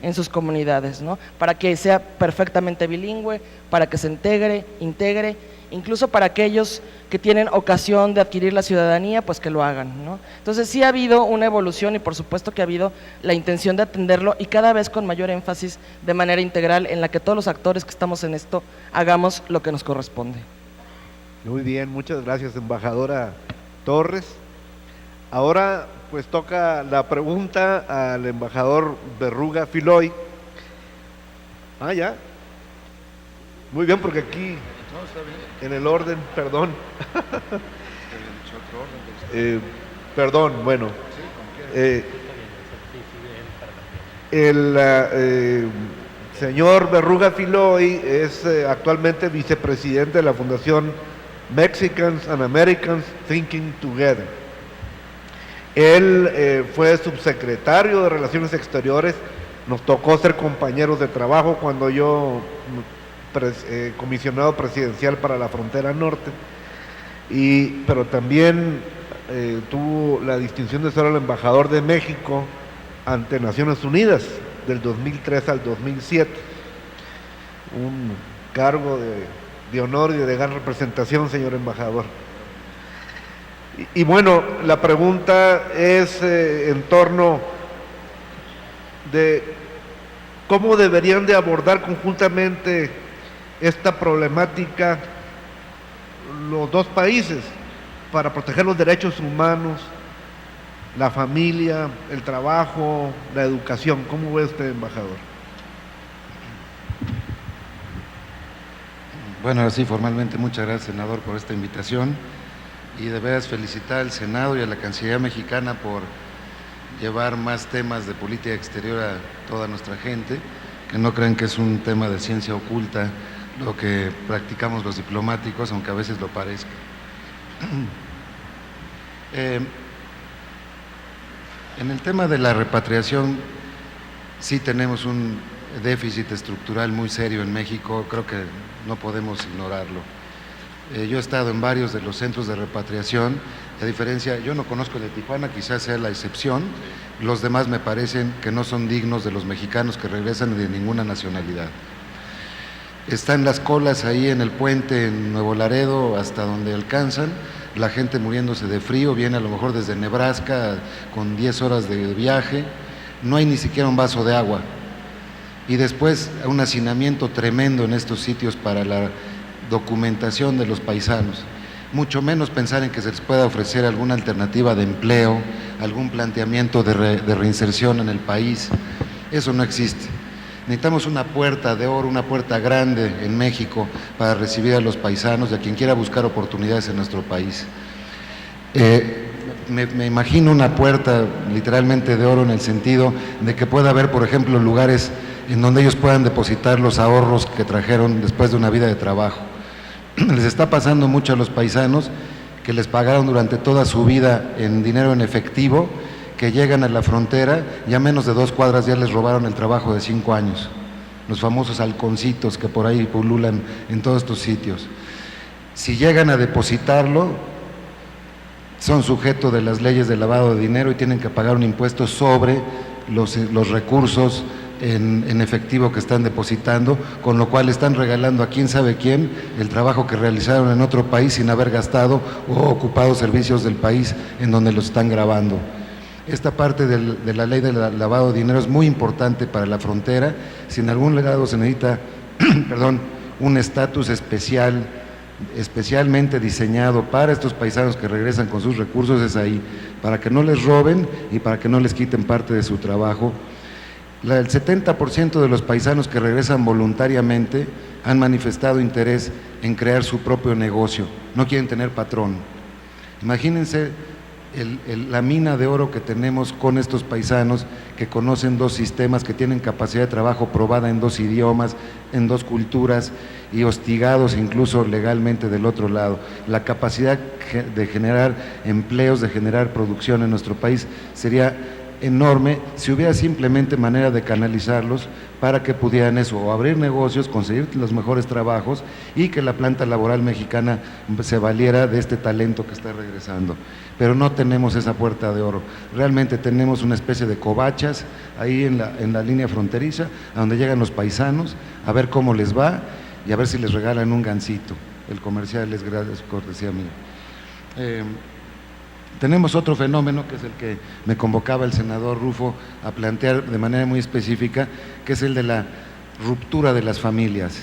en sus comunidades, ¿no? Para que sea perfectamente bilingüe, para que se integre, incluso para aquellos que tienen ocasión de adquirir la ciudadanía, pues que lo hagan, ¿no? Entonces sí ha habido una evolución y por supuesto que ha habido la intención de atenderlo y cada vez con mayor énfasis de manera integral en la que todos los actores que estamos en esto hagamos lo que nos corresponde. Muy bien, muchas gracias, embajadora Torres. Ahora pues toca la pregunta al embajador Berruga Filoy. Ya. Muy bien, porque aquí en el orden, perdón. Perdón, bueno. El señor Berruga Filoy es actualmente vicepresidente de la Fundación Mexicans and Americans Thinking Together. Él fue subsecretario de Relaciones Exteriores, nos tocó ser compañeros de trabajo cuando yo comisionado presidencial para la frontera norte, pero también tuvo la distinción de ser el embajador de México ante Naciones Unidas del 2003 al 2007, un cargo de honor y de gran representación, señor embajador. Y bueno, la pregunta es en torno de cómo deberían de abordar conjuntamente esta problemática los dos países para proteger los derechos humanos, la familia, el trabajo, la educación. ¿Cómo ve usted, embajador? Bueno, así formalmente muchas gracias, senador, por esta invitación. Y de veras felicitar al Senado y a la Cancillería mexicana por llevar más temas de política exterior a toda nuestra gente, que no crean que es un tema de ciencia oculta lo que practicamos los diplomáticos, aunque a veces lo parezca. En el tema de la repatriación, sí tenemos un déficit estructural muy serio en México, creo que no podemos ignorarlo. Yo he estado en varios de los centros de repatriación, a diferencia, yo no conozco el de Tijuana, quizás sea la excepción, los demás me parecen que no son dignos de los mexicanos que regresan de ninguna nacionalidad. Están las colas ahí en el puente en Nuevo Laredo hasta donde alcanzan, la gente muriéndose de frío, viene a lo mejor desde Nebraska con 10 horas de viaje, no hay ni siquiera un vaso de agua. Y después un hacinamiento tremendo en estos sitios para la documentación de los paisanos, mucho menos pensar en que se les pueda ofrecer alguna alternativa de empleo, algún planteamiento de reinserción en el país. Eso no existe. Necesitamos una puerta de oro, una puerta grande en México para recibir a los paisanos y a quien quiera buscar oportunidades en nuestro país. Me imagino una puerta literalmente de oro en el sentido de que pueda haber, por ejemplo, lugares en donde ellos puedan depositar los ahorros que trajeron después de una vida de trabajo. Les está pasando mucho a los paisanos que les pagaron durante toda su vida en dinero en efectivo, que llegan a la frontera y a menos de 2 cuadras ya les robaron el trabajo de 5 años. Los famosos halconcitos que por ahí pululan en todos estos sitios. Si llegan a depositarlo, son sujetos de las leyes de lavado de dinero y tienen que pagar un impuesto sobre los recursos en efectivo que están depositando, con lo cual están regalando a quién sabe quién el trabajo que realizaron en otro país sin haber gastado o ocupado servicios del país en donde los están grabando. Esta parte de la ley del lavado de dinero es muy importante para la frontera. Si en algún lado se necesita un estatus especial, especialmente diseñado para estos paisanos que regresan con sus recursos, es ahí, para que no les roben y para que no les quiten parte de su trabajo. El 70% de los paisanos que regresan voluntariamente han manifestado interés en crear su propio negocio, no quieren tener patrón. Imagínense la mina de oro que tenemos con estos paisanos que conocen 2 sistemas, que tienen capacidad de trabajo probada en 2 idiomas, en 2 culturas y hostigados incluso legalmente del otro lado. La capacidad de generar empleos, de generar producción en nuestro país sería enorme si hubiera simplemente manera de canalizarlos para que pudieran eso, o abrir negocios, conseguir los mejores trabajos y que la planta laboral mexicana se valiera de este talento que está regresando. Pero no tenemos esa puerta de oro, realmente tenemos una especie de covachas ahí en la línea fronteriza, a donde llegan los paisanos, a ver cómo les va y a ver si les regalan un gansito. El comercial es cortesía mía. Tenemos otro fenómeno, que es el que me convocaba el senador Rufo a plantear de manera muy específica, que es el de la ruptura de las familias.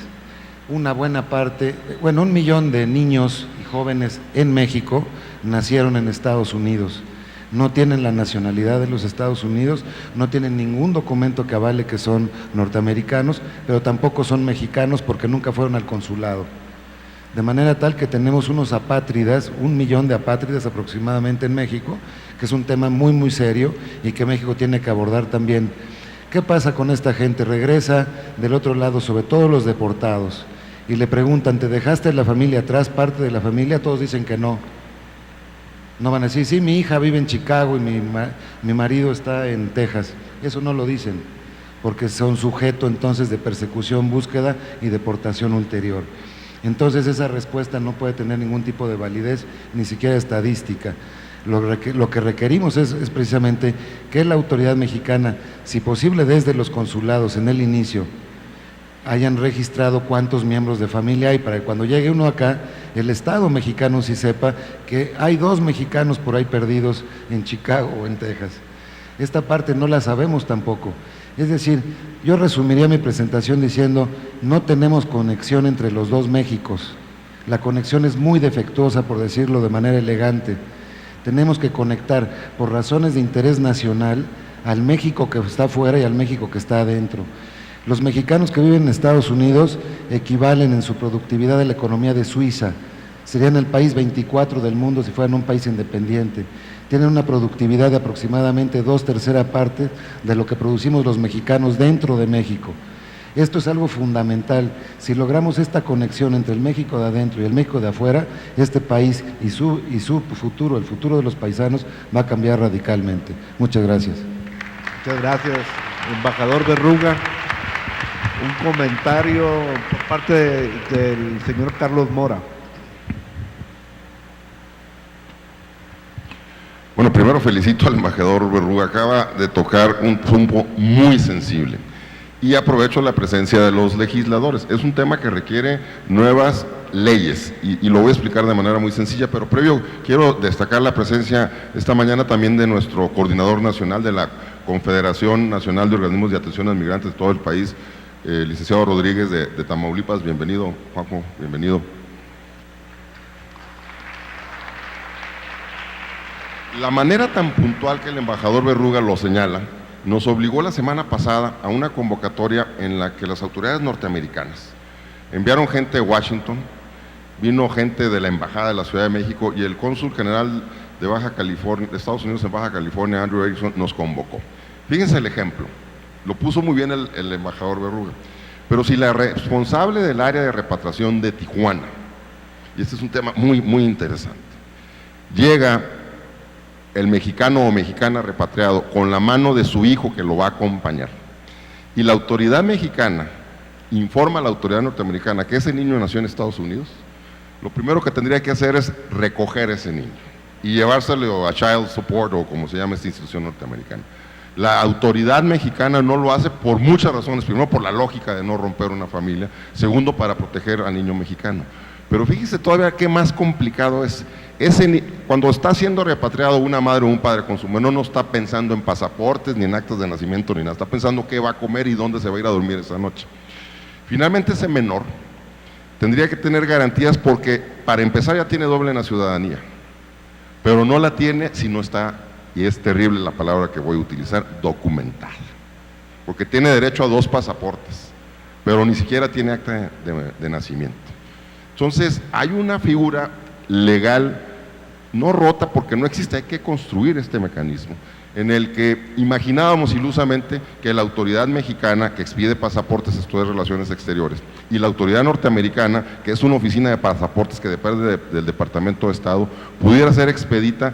Una buena parte, bueno, 1 millón de niños y jóvenes en México nacieron en Estados Unidos. No tienen la nacionalidad de los Estados Unidos, no tienen ningún documento que avale que son norteamericanos, pero tampoco son mexicanos porque nunca fueron al consulado. De manera tal que tenemos unos apátridas, 1 millón de apátridas aproximadamente en México, que es un tema muy muy serio y que México tiene que abordar también. ¿Qué pasa con esta gente? Regresa del otro lado, sobre todo los deportados, y le preguntan, ¿te dejaste la familia atrás, parte de la familia? Todos dicen que no. No van a decir, sí, mi hija vive en Chicago y mi marido está en Texas. Eso no lo dicen, porque son sujeto entonces de persecución, búsqueda y deportación ulterior. Entonces esa respuesta no puede tener ningún tipo de validez, ni siquiera estadística. Lo que requerimos es precisamente que la autoridad mexicana, si posible desde los consulados en el inicio, hayan registrado cuántos miembros de familia hay, para que cuando llegue uno acá, el Estado mexicano sí sepa que hay 2 mexicanos por ahí perdidos en Chicago o en Texas. Esta parte no la sabemos tampoco. Es decir, yo resumiría mi presentación diciendo, no tenemos conexión entre los 2 Méxicos. La conexión es muy defectuosa, por decirlo de manera elegante. Tenemos que conectar, por razones de interés nacional, al México que está afuera y al México que está adentro. Los mexicanos que viven en Estados Unidos equivalen en su productividad a la economía de Suiza. Serían el país 24 del mundo si fueran un país independiente. Tienen una productividad de aproximadamente 2/3 partes de lo que producimos los mexicanos dentro de México. Esto es algo fundamental. Si logramos esta conexión entre el México de adentro y el México de afuera, este país y su futuro, el futuro de los paisanos, va a cambiar radicalmente. Muchas gracias. Muchas gracias, embajador Berruga. Un comentario por parte del señor Carlos Mora. Bueno, primero felicito al embajador Berruga, acaba de tocar un punto muy sensible y aprovecho la presencia de los legisladores. Es un tema que requiere nuevas leyes y lo voy a explicar de manera muy sencilla, pero previo quiero destacar la presencia esta mañana también de nuestro coordinador nacional de la Confederación Nacional de Organismos de Atención a Migrantes de todo el país, licenciado Rodríguez de Tamaulipas. Bienvenido, Juanjo, bienvenido. La manera tan puntual que el embajador Berruga lo señala, nos obligó la semana pasada a una convocatoria en la que las autoridades norteamericanas enviaron gente de Washington, vino gente de la Embajada de la Ciudad de México y el cónsul general de Baja California, de Estados Unidos en Baja California, Andrew Erickson, nos convocó. Fíjense el ejemplo, lo puso muy bien el embajador Berruga, pero si la responsable del área de repatriación de Tijuana, y este es un tema muy, muy interesante, llega el mexicano o mexicana repatriado con la mano de su hijo que lo va a acompañar, y la autoridad mexicana informa a la autoridad norteamericana que ese niño nació en Estados Unidos, lo primero que tendría que hacer es recoger ese niño y llevárselo a Child Support o como se llama esta institución norteamericana. La autoridad mexicana no lo hace por muchas razones, primero por la lógica de no romper una familia, segundo para proteger al niño mexicano. Pero fíjese todavía qué más complicado es. Cuando está siendo repatriado una madre o un padre con su menor, no está pensando en pasaportes, ni en actas de nacimiento, ni nada, está pensando qué va a comer y dónde se va a ir a dormir esa noche. Finalmente ese menor tendría que tener garantías porque para empezar ya tiene doble ciudadanía, pero no la tiene si no está, y es terrible la palabra que voy a utilizar, documental, porque tiene derecho a 2 pasaportes, pero ni siquiera tiene acta de nacimiento. Entonces hay una figura legal no rota porque no existe, hay que construir este mecanismo en el que imaginábamos ilusamente que la autoridad mexicana que expide pasaportes, esto es Relaciones Exteriores, y la autoridad norteamericana, que es una oficina de pasaportes que depende del Departamento de Estado, pudiera ser expedita